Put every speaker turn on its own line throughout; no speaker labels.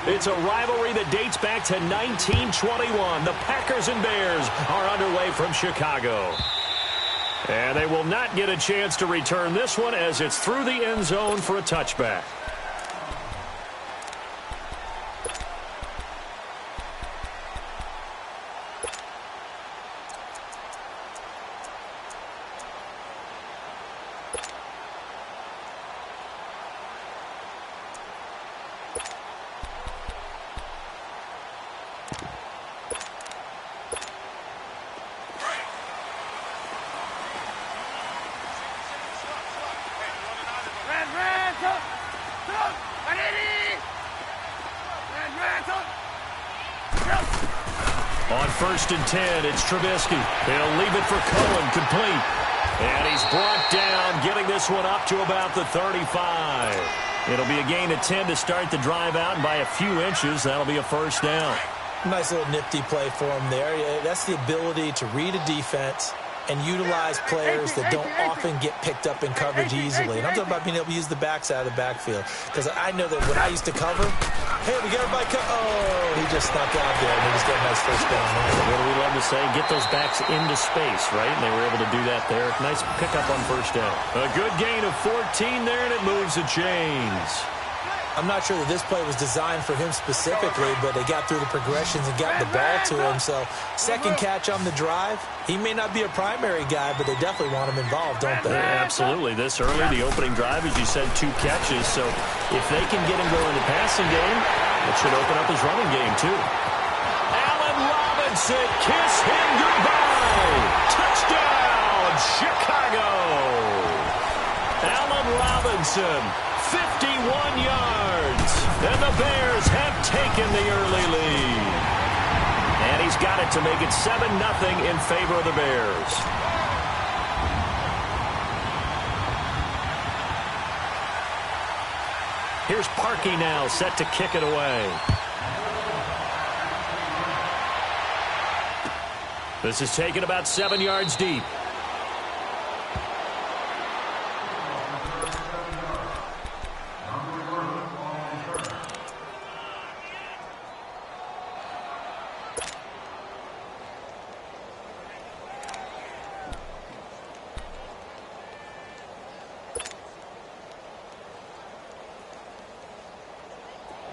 It's a rivalry that dates back to 1921. The Packers and Bears are underway from Chicago. And they will not get a chance to return this one as it's through the end zone for a touchback. On 1st and 10, it's Trubisky. He'll leave it for Cohen, complete. And he's brought down, getting this one up to about the 35. It'll be a gain of 10 to start the drive out, and by a few inches, that'll be a first down.
Nice little nifty play for him there. That's the ability to read a defense and utilize players that don't often get picked up in coverage easily. And I'm talking about being able to use the backside of the backfield. Because I know that when I used to cover, hey, we got everybody oh, he just snuck out there, and he just got a nice first down there.
What do we love to say? Get those backs into space, right? And they were able to do that there. Nice pickup on first down. A good gain of 14 there, and it moves the chains.
I'm not sure that this play was designed for him specifically, but they got through the progressions and got the ball to him. So second catch on the drive. He may not be a primary guy, but they definitely want him involved, don't they?
Yeah, absolutely. This early, the opening drive, as you said, 2 catches. So if they can get him going in the passing game, it should open up his running game, too. Allen Robinson, kiss him goodbye. Touchdown, Chicago. Allen Robinson, 51 yards. And the Bears have taken the early lead. And he's got it to make it 7-0 in favor of the Bears. Here's Parkey now, set to kick it away. This is taken about 7 yards deep.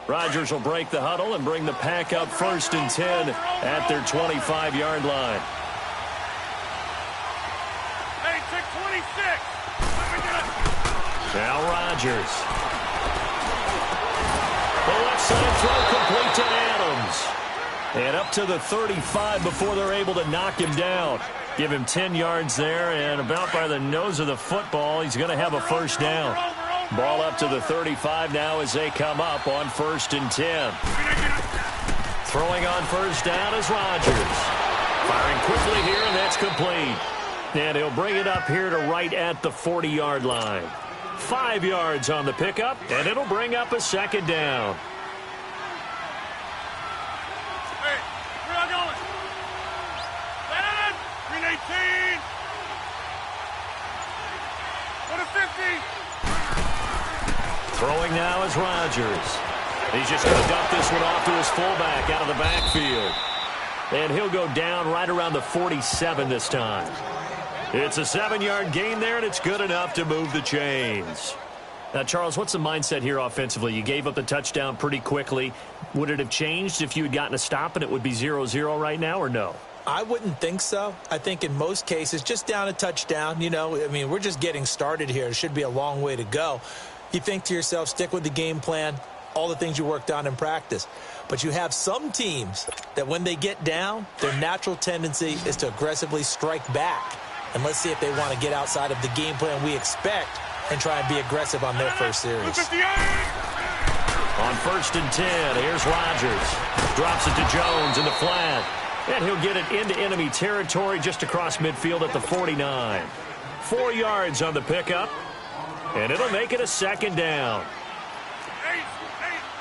Rodgers will break the huddle and bring the pack up 1st and 10 at their 25-yard line.
Hey, 626.
Now Rodgers. The left side throw complete to Adams. And up to the 35 before they're able to knock him down. Give him 10 yards there, and about by the nose of the football, he's going to have a first down. Ball up to the 35 now as they come up on 1st and 10. Throwing on first down is Rodgers. Firing quickly here, and that's complete. And he'll bring it up here to right at the 40-yard line. 5 yards on the pickup, and it'll bring up a second down.
Hey, where are you going? Lennon, green 18. Go to 50.
Throwing now is Rodgers. He's just going to dump this one off to his fullback out of the backfield. And he'll go down right around the 47 this time. It's a 7-yard gain there, and it's good enough to move the chains. Now, Charles, what's the mindset here offensively? You gave up the touchdown pretty quickly. Would it have changed if you had gotten a stop and it would be 0-0 right now, or no?
I wouldn't think so. I think in most cases, just down a touchdown, we're just getting started here. It should be a long way to go. You think to yourself, stick with the game plan, all the things you worked on in practice. But you have some teams that when they get down, their natural tendency is to aggressively strike back. And let's see if they want to get outside of the game plan we expect and try and be aggressive on their first series.
On 1st and 10, here's Rodgers. Drops it to Jones in the flat. And he'll get it into enemy territory just across midfield at the 49. 4 yards on the pickup. And it'll make it a second down.
Hey,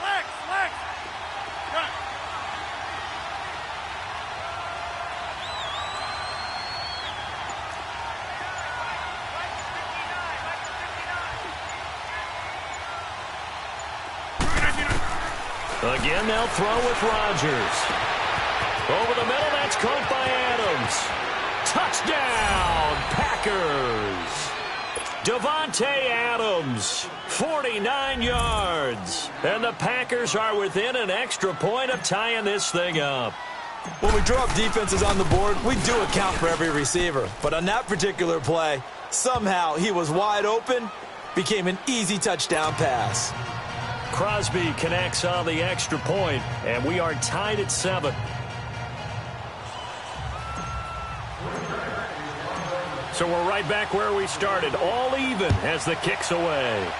Lex. Cut.
Again, they'll throw with Rodgers. Over the middle, that's caught by Adams. Touchdown, Packers. Davante Adams, 49 yards. And the Packers are within an extra point of tying this thing up.
When we draw up defenses on the board, we do account for every receiver. But on that particular play, somehow he was wide open, became an easy touchdown pass.
Crosby connects on the extra point, and we are tied at 7. So we're right back where we started, all even as the kick's away.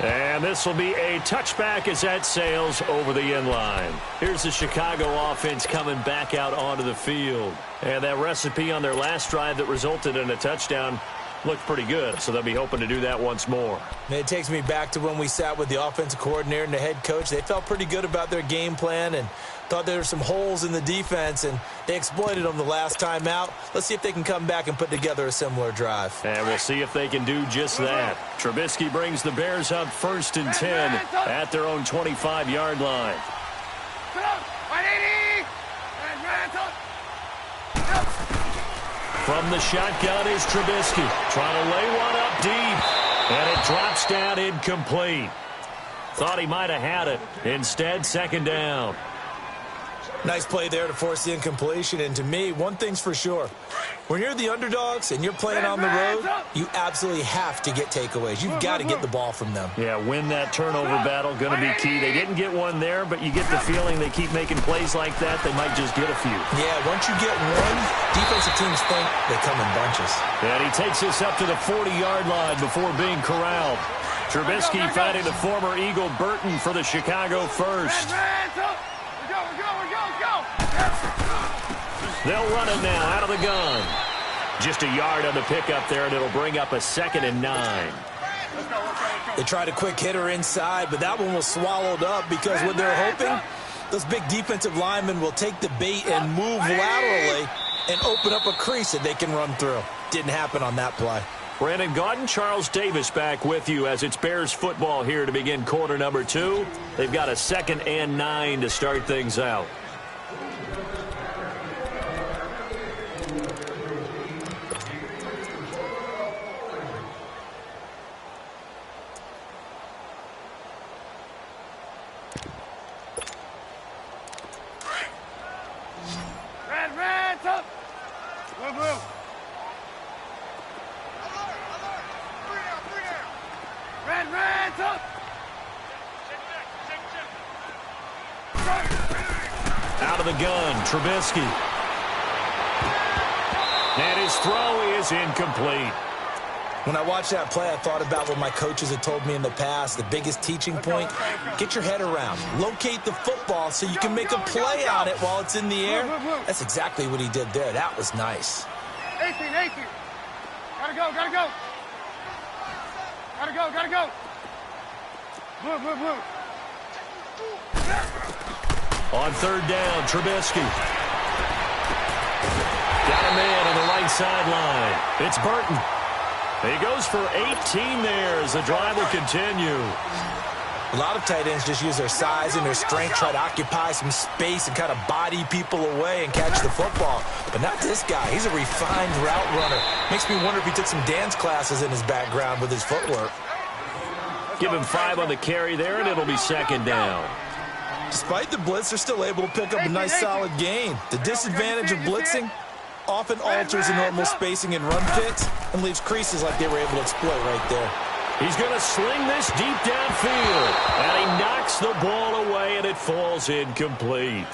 And this will be a touchback as that sails over the end line. Here's the Chicago offense coming back out onto the field. And that recipe on their last drive that resulted in a touchdown looked pretty good, so they'll be hoping to do that once more.
It takes me back to when we sat with the offensive coordinator and the head coach. They felt pretty good about their game plan and thought there were some holes in the defense, and they exploited them the last time out. Let's see if they can come back and put together a similar drive.
And we'll see if they can do just that. Trubisky brings the Bears up 1st and 10 at their own 25-yard line. From the shotgun is Trubisky, trying to lay one up deep, and it drops down incomplete. Thought he might have had it. Instead, 2nd down.
Nice play there to force the incompletion. And to me, one thing's for sure. When you're the underdogs and you're playing on the road, you absolutely have to get takeaways. You've got to get the ball from them.
Yeah, win that turnover battle, going to be key. They didn't get one there, but you get the feeling they keep making plays like that, they might just get a few.
Yeah, once you get one, defensive teams think they come in bunches.
And he takes this up to the 40-yard line before being corralled. Trubisky finding the former Eagle Burton for the Chicago first. They'll run it now out of the gun. Just a yard on the pickup there, and it'll bring up a 2nd and 9.
They tried a quick hitter inside, but that one was swallowed up because what they're hoping, those big defensive linemen will take the bait and move laterally and open up a crease that they can run through. Didn't happen on that play.
Brandon Gaudin, Charles Davis back with you as it's Bears football here to begin quarter number 2. They've got a 2nd and 9 to start things out. Out of the gun, Trubisky. And his throw is incomplete.
When I watched that play, I thought about what my coaches had told me in the past. The biggest teaching point, get your head around. Locate the football so you can make a play on it while it's in the air. That's exactly what he did there. That was nice.
18. Gotta go. Move.
On 3rd down, Trubisky. Got a man on the right sideline. It's Burton. He goes for 18 there as the drive will continue.
A lot of tight ends just use their size and their strength, try to occupy some space and kind of body people away and catch the football. But not this guy. He's a refined route runner. Makes me wonder if he took some dance classes in his background with his footwork.
Give him 5 on the carry there, and it'll be 2nd down.
Despite the blitz, they're still able to pick up a nice solid gain. The disadvantage of blitzing often alters the normal spacing and run fits and leaves creases like they were able to exploit right there.
He's going to sling this deep downfield, and he knocks the ball away, and it falls incomplete.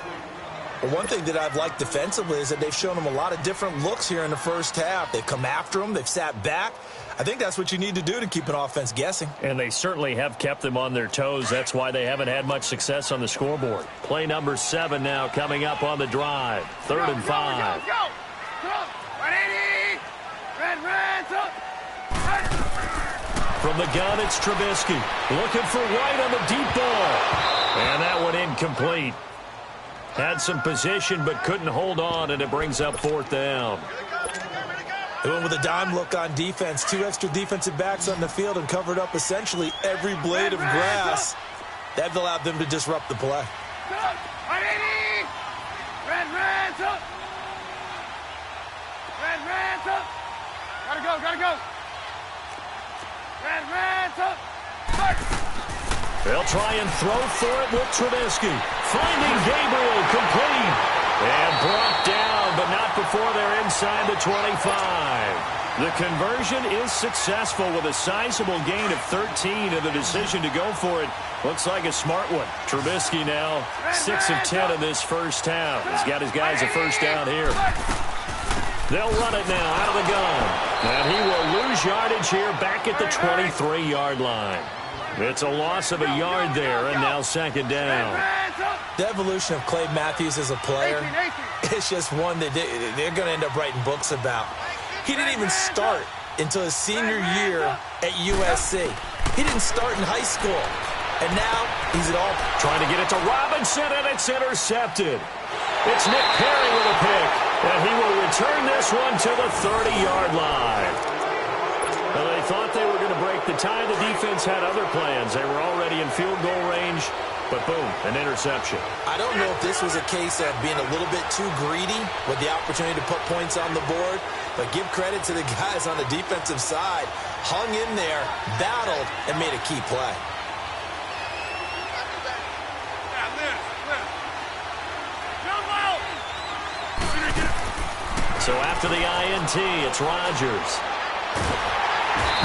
Well, one thing that I've liked defensively is that they've shown them a lot of different looks here in the first half. They've come after them. They've sat back. I think that's what you need to do to keep an offense guessing.
And they certainly have kept them on their toes. That's why they haven't had much success on the scoreboard. Play number 7 now coming up on the drive. 3rd and 5.
Go. 180.
From the gun, it's Trubisky. Looking for White on the deep ball. And that one incomplete. Had some position but couldn't hold on, and it brings up 4th down.
They went with a dime look on defense. 2 extra defensive backs on the field and covered up essentially every blade of grass. That allowed them to disrupt the play.
Red, up. Red, up. Gotta go. Red, up.
They'll try and throw for it with Trubisky. Finding Gabriel complete. And brought down, but not before they're inside the 25. The conversion is successful with a sizable gain of 13, and the decision to go for it looks like a smart one. Trubisky now 6 of 10 in this first half. He's got his guys a first down here. They'll run it now out of the gun. And he will lose yardage here back at the 23-yard line. It's a loss of a yard there, and now second down.
The evolution of Clay Matthews as a player is just one that they're going to end up writing books about. He didn't even start until his senior year at USC. He didn't start in high school. And now he's at all.
Trying to get it to Robinson, and it's intercepted. It's Nick Perry with a pick, and he will return this one to the 30-yard line. Well, they thought they were going to break the tie. The defense had other plans. They were already in field goal range, but boom, an interception.
I don't know if this was a case of being a little bit too greedy with the opportunity to put points on the board, but give credit to the guys on the defensive side. Hung in there, battled, and made a key play.
So after the INT, it's Rodgers.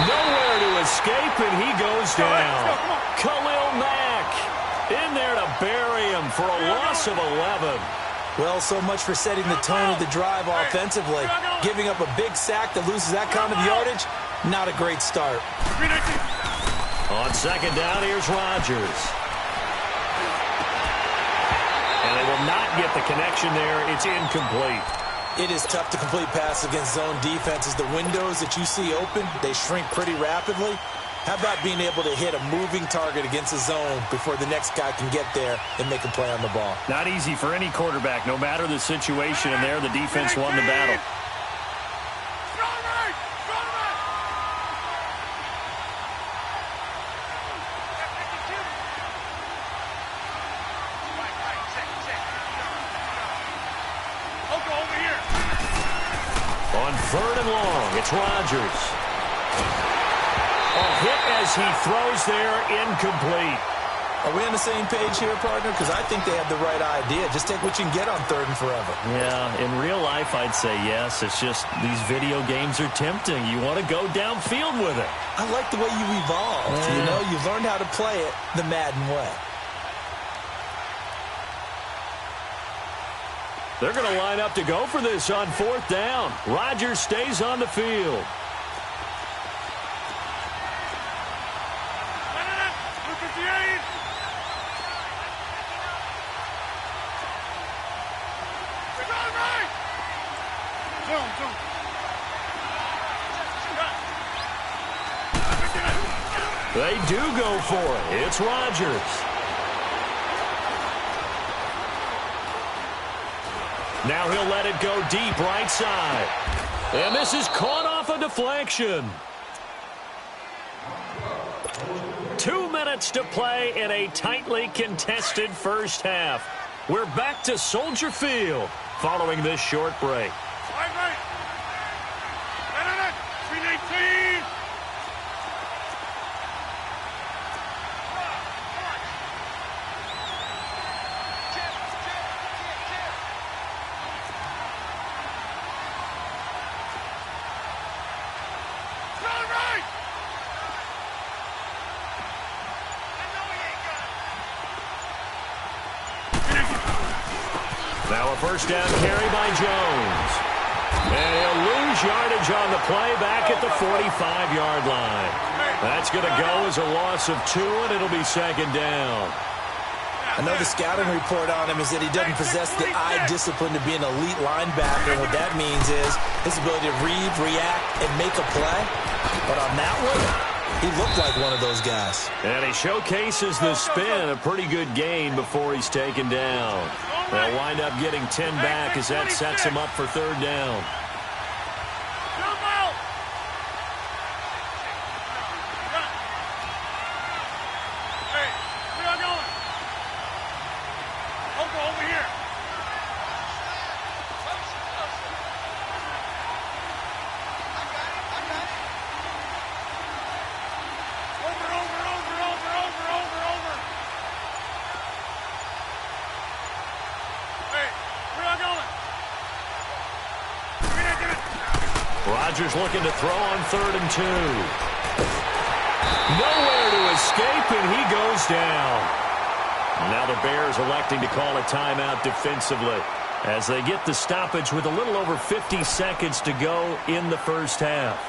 Nowhere to escape, and he goes down. Khalil Mack in there to bury him for a loss of 11.
Well, so much for setting the tone of the drive offensively. Giving up a big sack that loses that kind of yardage, not a great start.
On second down, here's Rodgers. And they will not get the connection there. It's incomplete.
It is tough to complete pass against zone defenses. The windows that you see open, they shrink pretty rapidly. How about being able to hit a moving target against a zone before the next guy can get there and make a play on the ball?
Not easy for any quarterback, no matter the situation, and there the defense won the battle. Third and long, it's Rodgers. A hit as he throws there, incomplete.
Are we on the same page here, partner? Because I think they have the right idea. Just take what you can get on third and forever.
Yeah, in real life, I'd say yes. It's just these video games are tempting. You want to go downfield with it.
I like the way you evolved. Yeah. You know, you've learned how to play it the Madden way.
They're going to line up to go for this on fourth down. Rodgers stays on the field. They do go for it. It's Rodgers. Now he'll let it go deep right side. And this is caught off a deflection. 2 minutes to play in a tightly contested first half. We're back to Soldier Field following this short break.
Right. 318.
Now a first down carry by Jones. And he'll lose yardage on the play back at the 45-yard line. That's going to go as a loss of 2, and it'll be second down.
I know the scouting report on him is that he doesn't possess the eye discipline to be an elite linebacker. And what that means is his ability to read, react, and make a play. But on that one, he looked like one of those guys.
And he showcases the spin, a pretty good gain before he's taken down. They'll wind up getting 10 back as that sets him up for third down. Rodgers looking to throw on 3rd and 2. Nowhere to escape, and he goes down. Now the Bears electing to call a timeout defensively as they get the stoppage with a little over 50 seconds to go in the first half.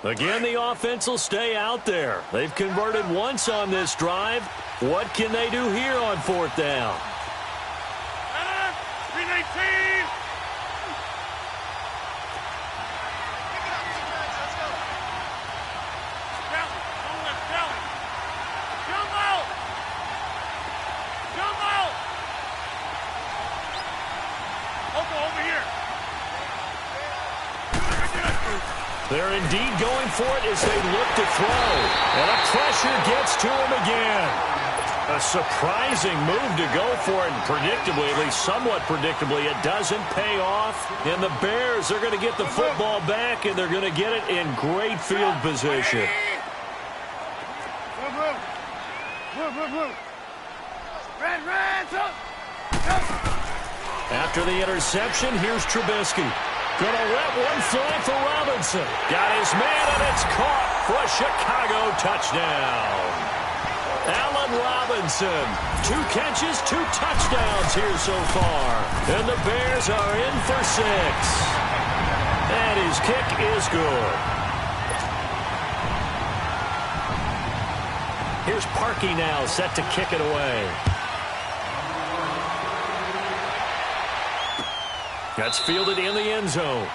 Again, the offense will stay out there. They've converted once on this drive. What can they do here on 4th down?
319.
They're indeed going for it as they look to throw. And the pressure gets to him again. A surprising move to go for it, and predictably, at least somewhat predictably, it doesn't pay off. And the Bears are going to get the football back, and they're going to get it in great field position. After the interception, here's Trubisky. Going to let one fly for Robinson. Got his man, and it's caught for a Chicago touchdown. Allen Robinson, 2 catches, 2 touchdowns here so far. And the Bears are in for 6. And his kick is good. Here's Parkey now, set to kick it away. That's fielded in the end zone.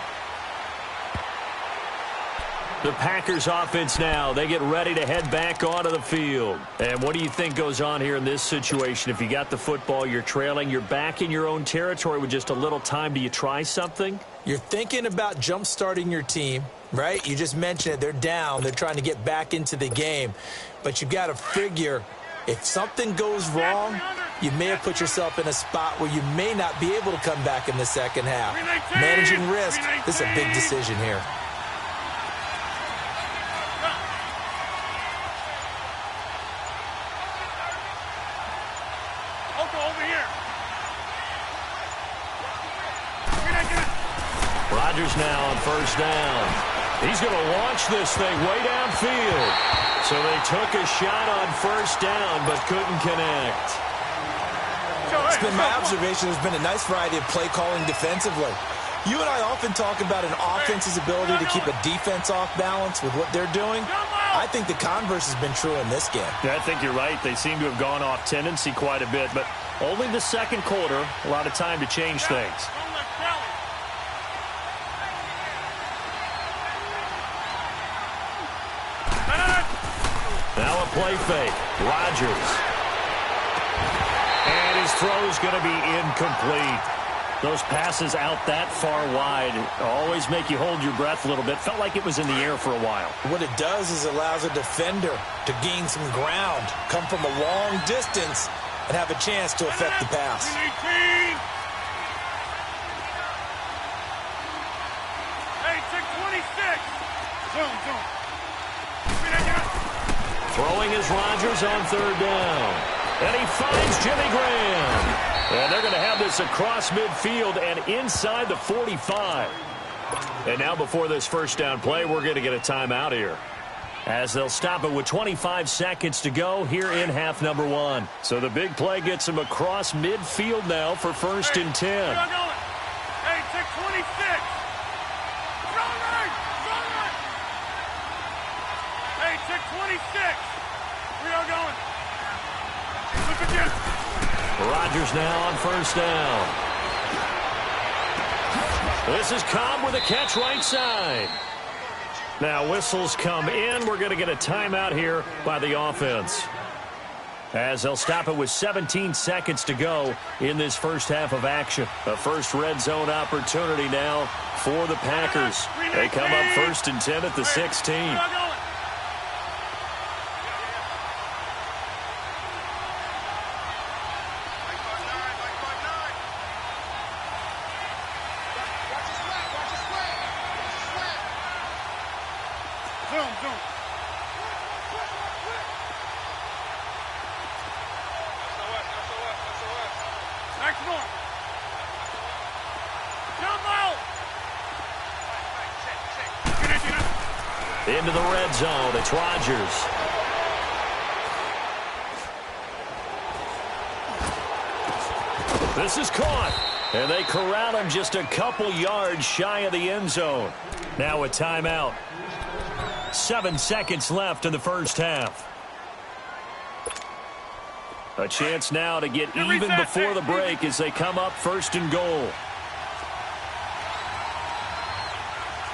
The Packers offense now, they get ready to head back onto the field. And what do you think goes on here in this situation? If you got the football, you're trailing, you're back in your own territory with just a little time. Do you try something?
You're thinking about jump-starting your team, right? You just mentioned it. They're down. They're trying to get back into the game. But you've got to figure if something goes wrong, you may have put yourself in a spot where you may not be able to come back in the second half. Managing risk, this is a big decision here.
Rodgers now on 1st down. He's going to launch this thing way downfield. So they took a shot on 1st down but couldn't connect.
It's been my observation there's been a nice variety of play calling defensively. You and I often talk about an offense's ability to keep a defense off balance with what they're doing. I think the converse has been true in this game.
Yeah, I think you're right. They seem to have gone off tendency quite a bit, but only the second quarter, a lot of time to change things.
Now a play fake. Rodgers. And his throw's going to be incomplete. Those passes out that far wide always make you hold your breath a little bit. Felt like it was in the air for a while.
What it does is allows a defender to gain some ground, come from a long distance, and have a chance to affect the pass.
Throwing is Rodgers on 3rd down. And he finds Jimmy Graham. And they're going to have this across midfield and inside the 45. And now before this 1st down play, we're going to get a timeout here, as they'll stop it with 25 seconds to go here in half number 1. So the big play gets him across midfield now for 1st and 10.
Hey, 626. Hey, 626. We are going. Look again.
Rodgers now on 1st down. This is Cobb with a catch right side. Now whistles come in. We're going to get a timeout here by the offense, as they'll stop it with 17 seconds to go in this first half of action. A first red zone opportunity now for the Packers. They come up 1st and 10 at the 16.
Maximum. Jump out.
Into the red zone. It's Rodgers. This is caught. And they corral him just a couple yards shy of the end zone. Now a timeout. 7 seconds left in the first half. A chance now to get even before the break as they come up first and goal.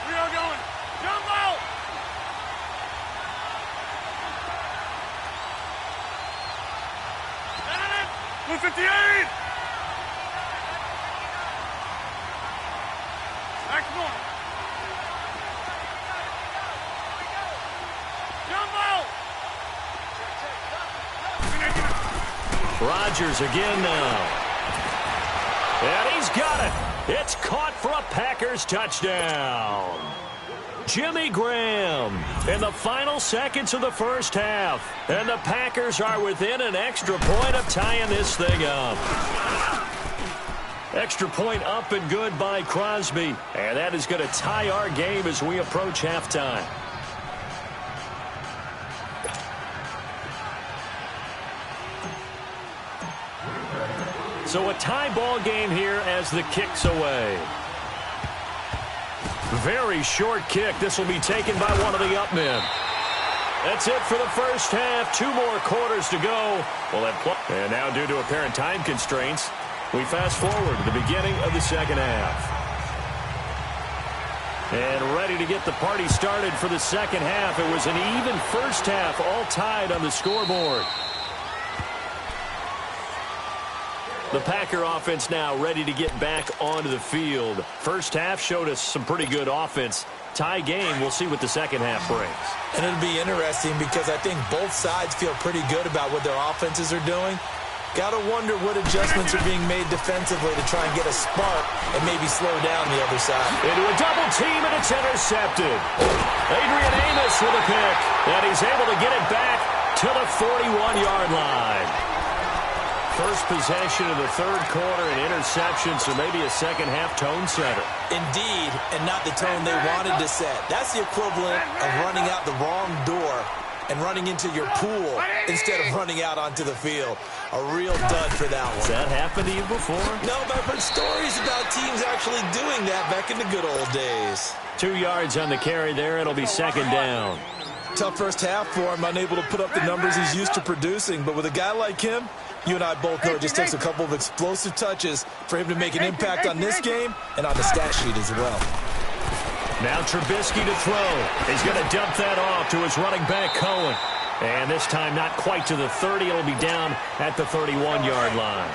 We are going. Jump out. Blue 58. Maximum. Jump out.
Rodgers again now. And he's got it. It's caught for a Packers touchdown. Jimmy Graham in the final seconds of the first half. And the Packers are within an extra point of tying this thing up. Extra point up and good by Crosby. And that is going to tie our game as we approach halftime. So a tie ball game here as the kick's away. Very short kick. This will be taken by one of the up men. That's it for the first half. 2 more quarters to go. And now due to apparent time constraints, we fast forward to the beginning of the second half. And ready to get the party started for the second half. It was an even first half, all tied on the scoreboard. The Packer offense now ready to get back onto the field. First half showed us some pretty good offense. Tie game, we'll see what the second half brings.
And it'll be interesting because I think both sides feel pretty good about what their offenses are doing. Got to wonder what adjustments are being made defensively to try and get a spark and maybe slow down the other side.
Into a double team, and it's intercepted. Adrian Amos with a pick, and he's able to get it back to the 41-yard line. First possession of the third quarter, an interception, so maybe a second-half tone setter.
Indeed, and not the tone they wanted to set. That's the equivalent of running out the wrong door and running into your pool instead of running out onto the field. A real dud for that one.
Has that happened to you before?
No, but I've heard stories about teams actually doing that back in the good old days.
2 yards on the carry there. It'll be second down.
Tough first half for him, unable to put up the numbers he's used to producing. But with a guy like him, you and I both know it just takes a couple of explosive touches for him to make an impact on this game and on the stat sheet as well.
Now Trubisky to throw. He's going to dump that off to his running back, Cohen. And this time not quite to the 30. It'll be down at the 31-yard line.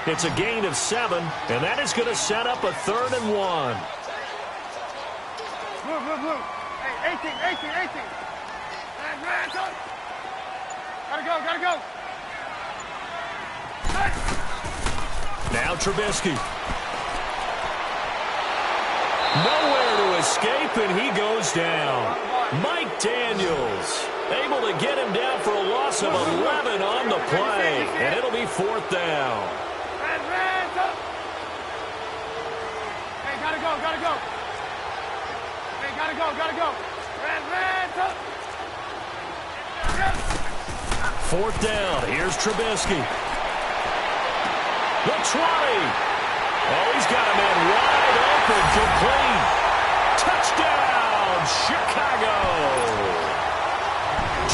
It's a gain of 7, and that is going to set up a 3rd and 1.
Blue. Hey, 18. Gotta go.
Now Trubisky. Nowhere to escape, and he goes down. Mike Daniels able to get him down for a loss of 11 on the play, and it'll be 4th down.
Hey, gotta go. Hey, gotta go.
Fourth down. Here's Trubisky. The 20. Oh, he's got a man wide open, complete. Touchdown, Chicago.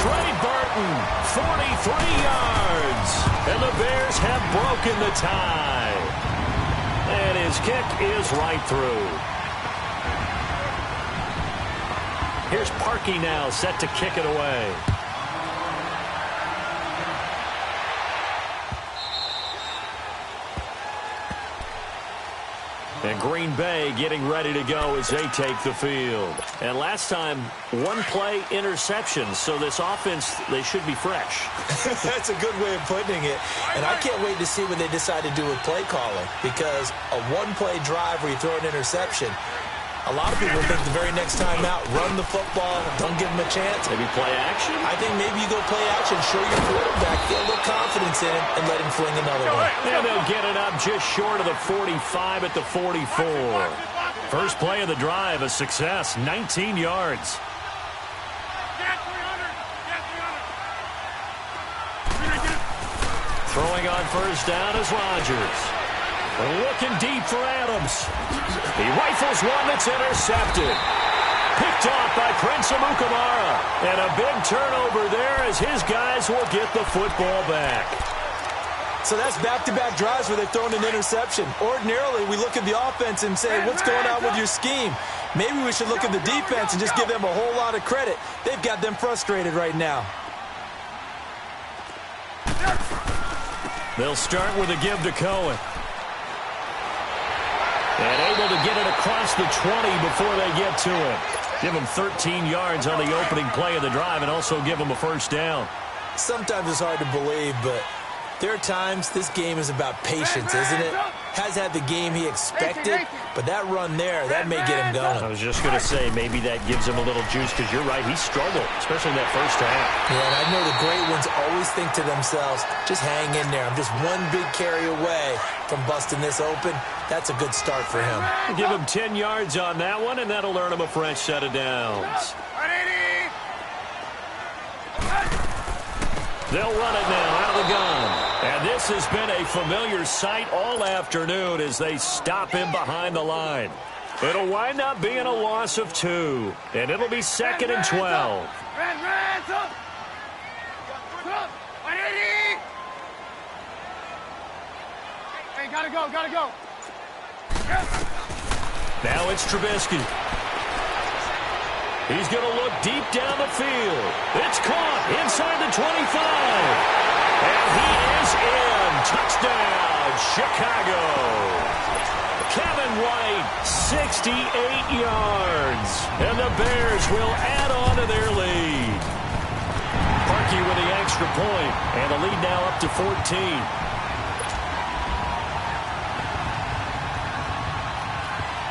Trey Burton, 43 yards. And the Bears have broken the tie. And his kick is right through. Here's Parkey now, set to kick it away. And Green Bay getting ready to go as they take the field. And last time, 1-play interception. So this offense, they should be fresh.
That's a good way of putting it. And I can't wait to see what they decide to do with play calling. Because a 1-play drive where you throw an interception, A lot of people think the very next time out, run the football, don't give him a chance.
Maybe play action?
I think maybe you go play action, show your quarterback, get a little confidence in him, and let him fling another one.
And they'll get it up just short of the 45 at the 44. First play of the drive, a success, 19 yards. Throwing on first down is Rodgers. Looking deep for Adams. He rifles one that's intercepted. Picked off by Prince Amukamara. And a big turnover there as his guys will get the football back.
So that's back-to-back drives where they've thrown an interception. Ordinarily, we look at the offense and say, what's going on with your scheme? Maybe we should look at the defense and just give them a whole lot of credit. They've got them frustrated right now.
They'll start with a give to Cohen. And able to get it across the 20 before they get to him. Give him 13 yards on the opening play of the drive and also give him a first down.
Sometimes it's hard to believe, but there are times this game is about patience, isn't it? Has had the game he expected, but that run there, that may get him going.
I was just going to say, maybe that gives him a little juice because you're right, he struggled, especially in that first half.
Yeah, and I know the great ones always think to themselves, just hang in there. I'm just one big carry away from busting this open. That's a good start for him.
Give him 10 yards on that one, and that'll earn him a fresh set of downs. They'll run it now out of the gun. And this has been a familiar sight all afternoon as they stop him behind the line. It'll wind up being a loss of 2. And it'll be 2nd and 12.
Hey, gotta go.
Now it's Trubisky. He's going to look deep down the field. It's caught inside the 25. And he is in. Touchdown, Chicago. Kevin White, 68 yards. And the Bears will add on to their lead. Parkey with the extra point. And the lead now up to 14.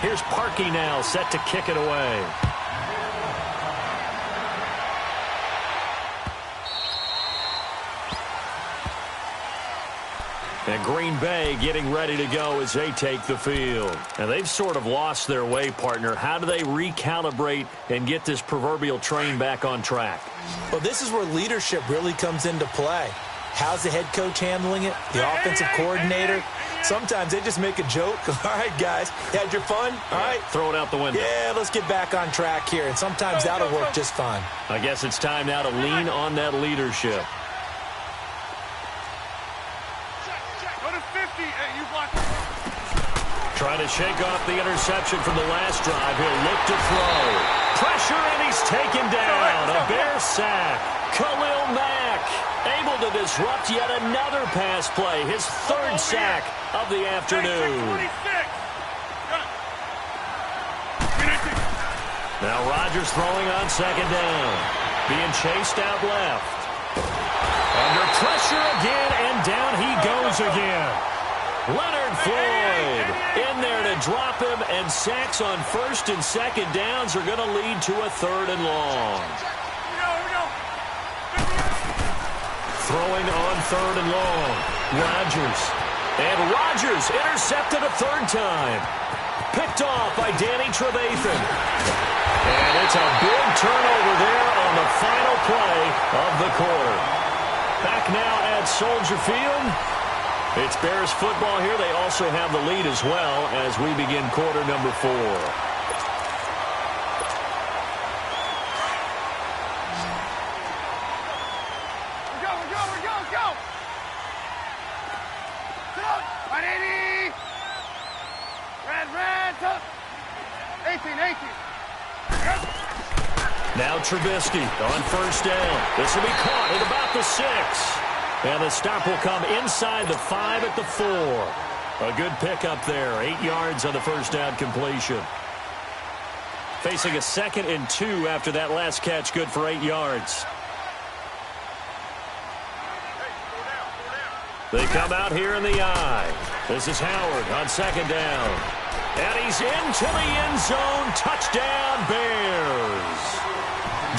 Here's Parkey now, set to kick it away. And Green Bay getting ready to go as they take the field. And they've sort of lost their way, partner. How do they recalibrate and get this proverbial train back on track?
Well, this is where leadership really comes into play. How's the head coach handling it? The offensive coordinator? Sometimes they just make a joke. All right, guys, you had your fun? All right.
Throw it out the window.
Yeah, let's get back on track here. And sometimes that'll work just fine.
I guess it's time now to lean on that leadership. Trying to shake off the interception from the last drive. He'll look to throw. Pressure, and he's taken down. A Bear sack. Khalil Mack able to disrupt yet another pass play. His 3rd sack of the afternoon. Now Rodgers throwing on 2nd down. Being chased out left. Under pressure again, and down he goes again. Leonard Floyd in there to drop him, and sacks on 1st and 2nd downs are going to lead to a 3rd and long. Throwing on 3rd and long. Rodgers. And Rodgers intercepted a 3rd time. Picked off by Danny Trevathan. And it's a big turnover there on the final play of the quarter. Back now at Soldier Field. It's Bears football here. They also have the lead as well as we begin quarter number 4.
Go! 180! Red, 18.
Now Trubisky on 1st down. This will be caught at about the 6. And the stop will come inside the 5 at the 4. A good pickup there. 8 yards on the 1st down completion. Facing a 2nd and 2 after that last catch. Good for 8 yards. They come out here in the I. This is Howard on 2nd down. And he's into the end zone. Touchdown, Bears.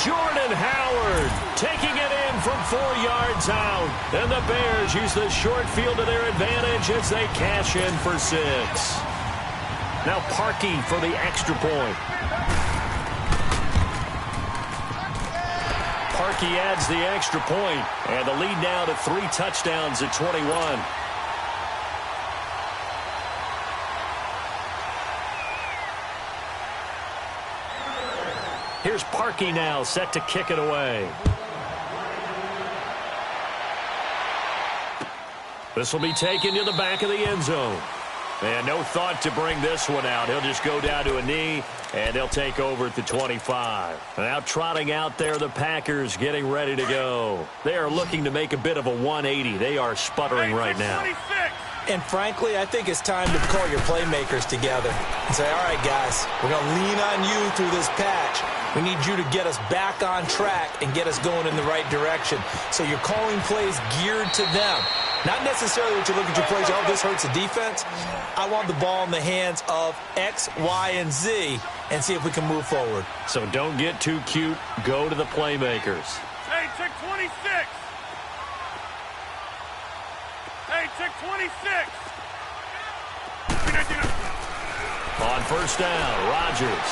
Jordan Howard taking it in from 4 yards out. And the Bears use the short field to their advantage as they cash in for 6. Now Parkey for the extra point. Parkey adds the extra point, and the lead now to 3 touchdowns at 21. Here's Parkey now, set to kick it away. This will be taken to the back of the end zone. And no thought to bring this one out. He'll just go down to a knee, and they'll take over at the 25. Now trotting out there, the Packers getting ready to go. They are looking to make a bit of a 180. They are sputtering right now.
And frankly, I think it's time to call your playmakers together and say, all right, guys, we're going to lean on you through this patch. We need you to get us back on track and get us going in the right direction. So you're calling plays geared to them. Not necessarily that you look at your plays, oh, this hurts the defense. I want the ball in the hands of X, Y, and Z and see if we can move forward.
So don't get too cute. Go to the playmakers.
Hey, check 26. Hey, check 26.
On first down, Rodgers.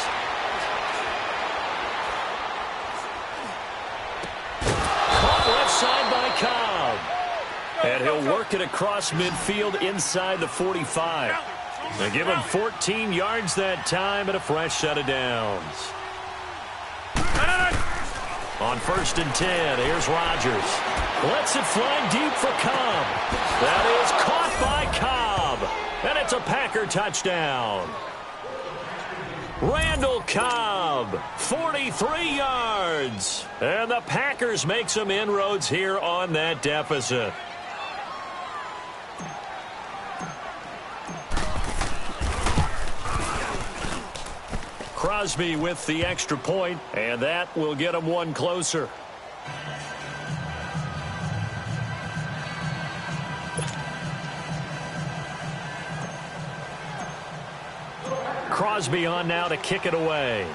Caught left side by Cobb. And he'll work it across midfield inside the 45. They give him 14 yards that time and a fresh set of downs. On first and 10, here's Rodgers. Lets it fly deep for Cobb. That is caught by Cobb. And it's a Packer touchdown. Randall Cobb, 43 yards. And the Packers make some inroads here on that deficit. Crosby with the extra point, and that will get him one closer. Crosby on now to kick it away.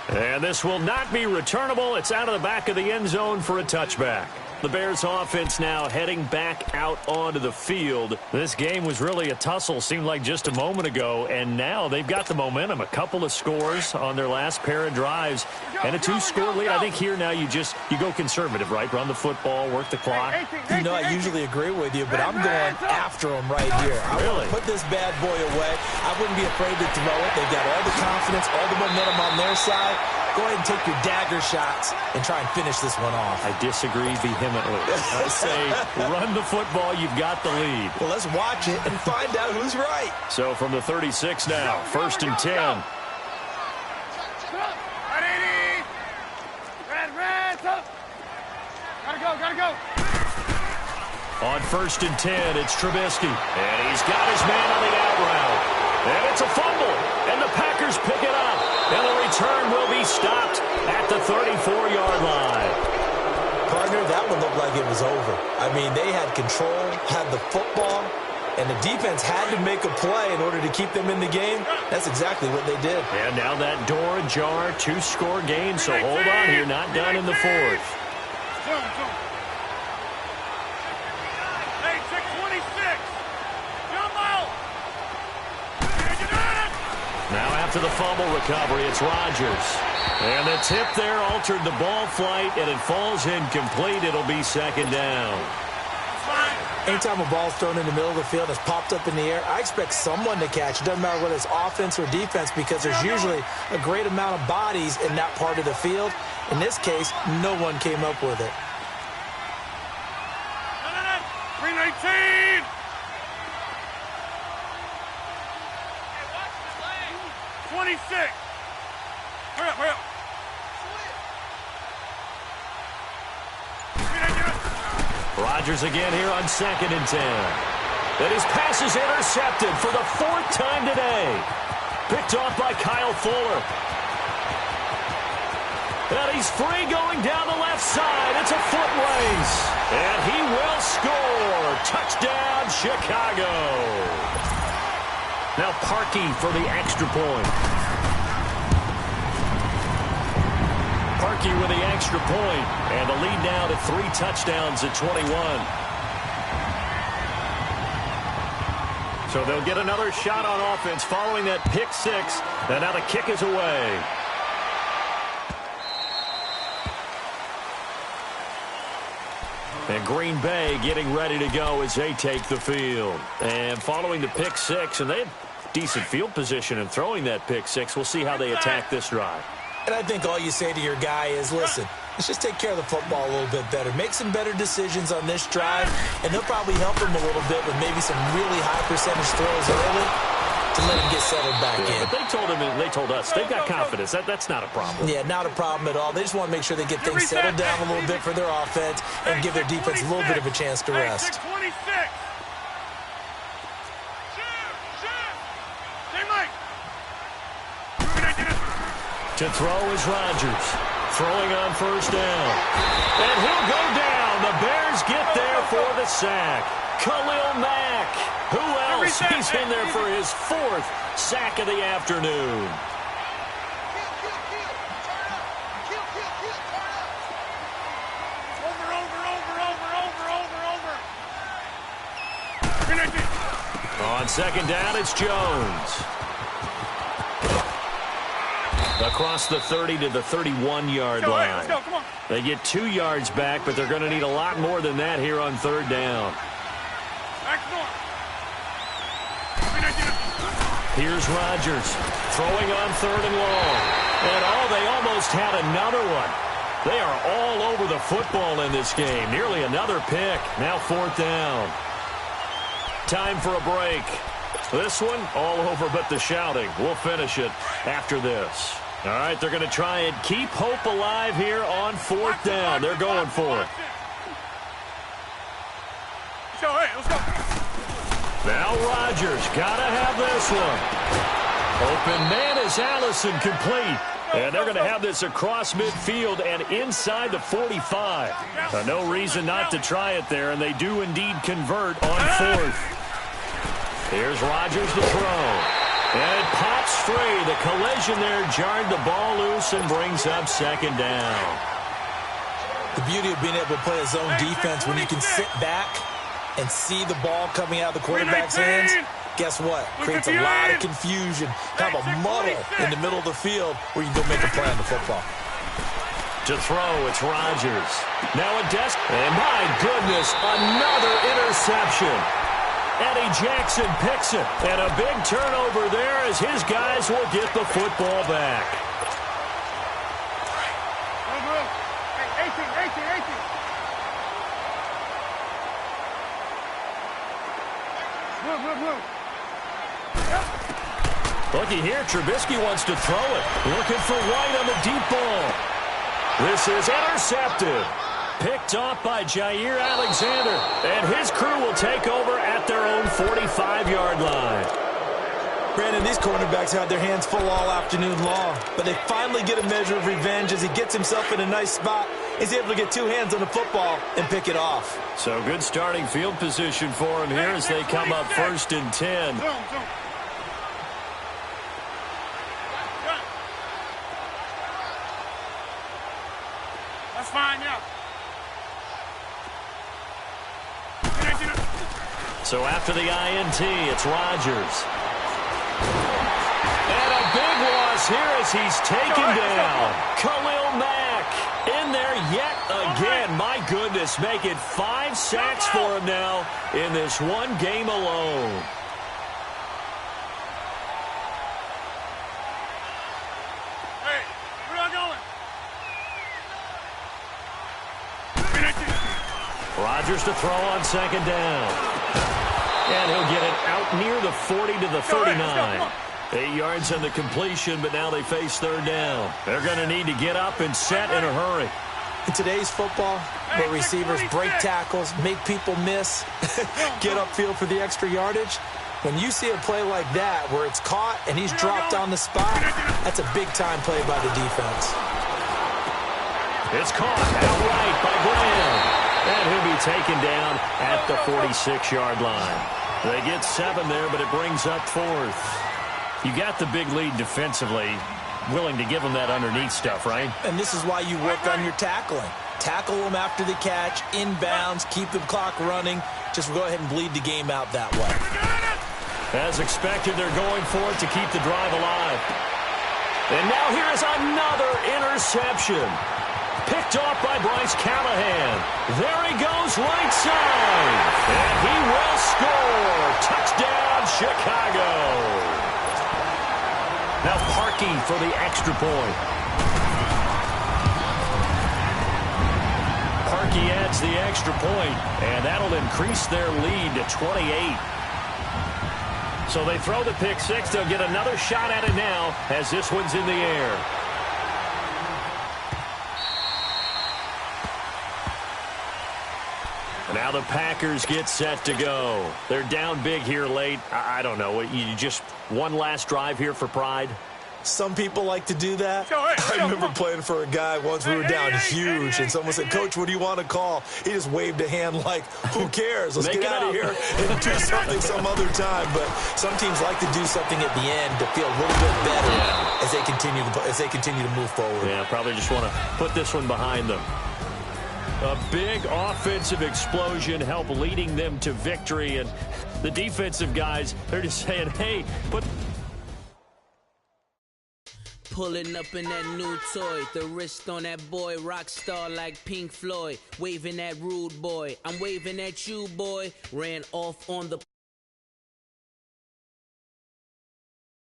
And this will not be returnable. It's out of the back of the end zone for a touchback. The Bears offense now heading back out onto the field. This game was really a tussle, seemed like just a moment ago, and now they've got the momentum. A couple of scores on their last pair of drives and a 2-score lead. I think here now you go conservative, right? Run the football, work the clock.
You know, I usually agree with you, but I'm going after them right here. I want to put this bad boy away. I wouldn't be afraid to throw it. They've got all the confidence, all the momentum on their side. Go ahead and take your dagger shots and try and finish this one off.
I disagree vehemently. I say run the football. You've got the lead.
Well, let's watch it and find out who's right.
So from the 36 now, first and 10.
Gotta go.
On first and 10, it's Trubisky. And he's got his man on the out route. And it's a fumble. And the Packers pick it up. And the return will be stopped at the 34-yard line.
Partner, that one looked like it was over. I mean, they had control, had the football, and the defense had to make a play in order to keep them in the game. That's exactly what they did.
And now that door ajar, 2-score game, so hold on here, not done in the fourth.
Hey, check 26. Jump out.
Now after the fumble recovery, it's Rodgers. And the tip there altered the ball flight, and it falls incomplete. It'll be second down.
Anytime a ball's thrown in the middle of the field and it's popped up in the air, I expect someone to catch. It doesn't matter whether it's offense or defense because there's usually a great amount of bodies in that part of the field. In this case, no one came up with it.
319. 26. Hurry up.
Rodgers again here on second and 10. And his pass is intercepted for the 4th time today. Picked off by Kyle Fuller. And he's free going down the left side. It's a foot race. And he will score. Chicago. Now Parkey for the extra point. Parkey with the extra point, and the lead now to 3 touchdowns at 21. So they'll get another shot on offense following that pick 6, and now the kick is away. And Green Bay getting ready to go as they take the field. And following the pick 6, and they have decent field position in throwing that pick 6. We'll see how they attack this drive.
And I think all you say to your guy is, listen, let's just take care of the football a little bit better. Make some better decisions on this drive, and they'll probably help him a little bit with maybe some really high percentage throws early to let him get settled back in.
But they told us they've got confidence. That's not a problem.
Yeah, not a problem at all. They just want to make sure they get things settled down a little bit for their offense and give their defense a little bit of a chance to rest.
To throw is Rodgers. Throwing on first down. And he'll go down. The Bears get there for the sack. Khalil Mack. Who else? He's in there for his 4th sack of the afternoon. On second down, it's Jones. Across the 30 to the 31-yard line.
Let's go, come on.
They get 2 yards back, but they're going to need a lot more than that here on third down. Here's Rodgers throwing on 3rd and long. And they almost had another one. They are all over the football in this game. Nearly another pick. Now 4th down. Time for a break. This one all over but the shouting. We'll finish it after this. All right, they're going to try and keep hope alive here on 4th down. They're going for it.
Let's go.
Now Rodgers got to have this one. Open man is Allison complete. And they're going to have this across midfield and inside the 45. No reason not to try it there, and they do indeed convert on 4th. Here's Rodgers to throw. And it pops free. The collision there jarred the ball loose and brings up 2nd down.
The beauty of being able to play a zone defense when you can sit back and see the ball coming out of the quarterback's hands, guess what? Creates a lot of confusion, kind of a muddle in the middle of the field where you can go make a play on the football.
To throw, it's Rodgers. Now a desk. And my goodness, another interception. Eddie Jackson picks it. And a big turnover there as his guys will get the football back.
Hey, 18. Move.
Looky here, Trubisky wants to throw it. Looking for White on the deep ball. This is intercepted. Picked off by Jair Alexander. And his crew will take over at their own 45-yard line.
Brandon, these cornerbacks had their hands full all afternoon long, but they finally get a measure of revenge as he gets himself in a nice spot. He's able to get 2 hands on the football and pick it off.
So good starting field position for him here as they come up 1st and 10.
Zoom. That's fine, yeah.
So after the INT, it's Rodgers. And a big loss here as he's taken down. Khalil Mack in there yet again. My goodness, make it 5 sacks for him now in this one game alone.
Hey, where y'all going?
Rodgers to throw on 2nd down. And he'll get it out near the 40 to the 39. 8 yards on the completion, but now they face 3rd down. They're going to need to get up and set in a hurry.
In today's football, where receivers break tackles, make people miss, get upfield for the extra yardage, when you see a play like that where it's caught and he's dropped on the spot, that's a big-time play by the defense.
It's caught outright by Graham. And he'll be taken down at the 46-yard line. They get 7 there, but it brings up 4th. You got the big lead defensively, willing to give them that underneath stuff, right?
And this is why you work on your tackling. Tackle them after the catch, inbounds, keep the clock running. Just go ahead and bleed the game out that way.
As expected, they're going for it to keep the drive alive. And now here is another interception. Picked off by Bryce Callahan. There he goes right side. And he will score. Touchdown, Chicago. Now Parkey for the extra point. Parkey adds the extra point, and that'll increase their lead to 28. So they throw the pick six. They'll get another shot at it now as this one's in the air. Now the Packers get set to go. They're down big here late. I don't know. You just one last drive here for pride?
Some people like to do that. I remember playing for a guy once. We were down huge, and someone said, "Coach, what do you want to call?" He just waved a hand like, who cares? Let's get out of here and do something some other time. But some teams like to do something at the end to feel a little bit better as they continue to move forward.
Yeah, probably just want to put this one behind them. A big offensive explosion helped leading them to victory, and the defensive guys, they're just saying, hey,
Pulling up in that new toy, the wrist on that boy, rock star like Pink Floyd, waving that rude boy. I'm waving at you, boy. Ran off on the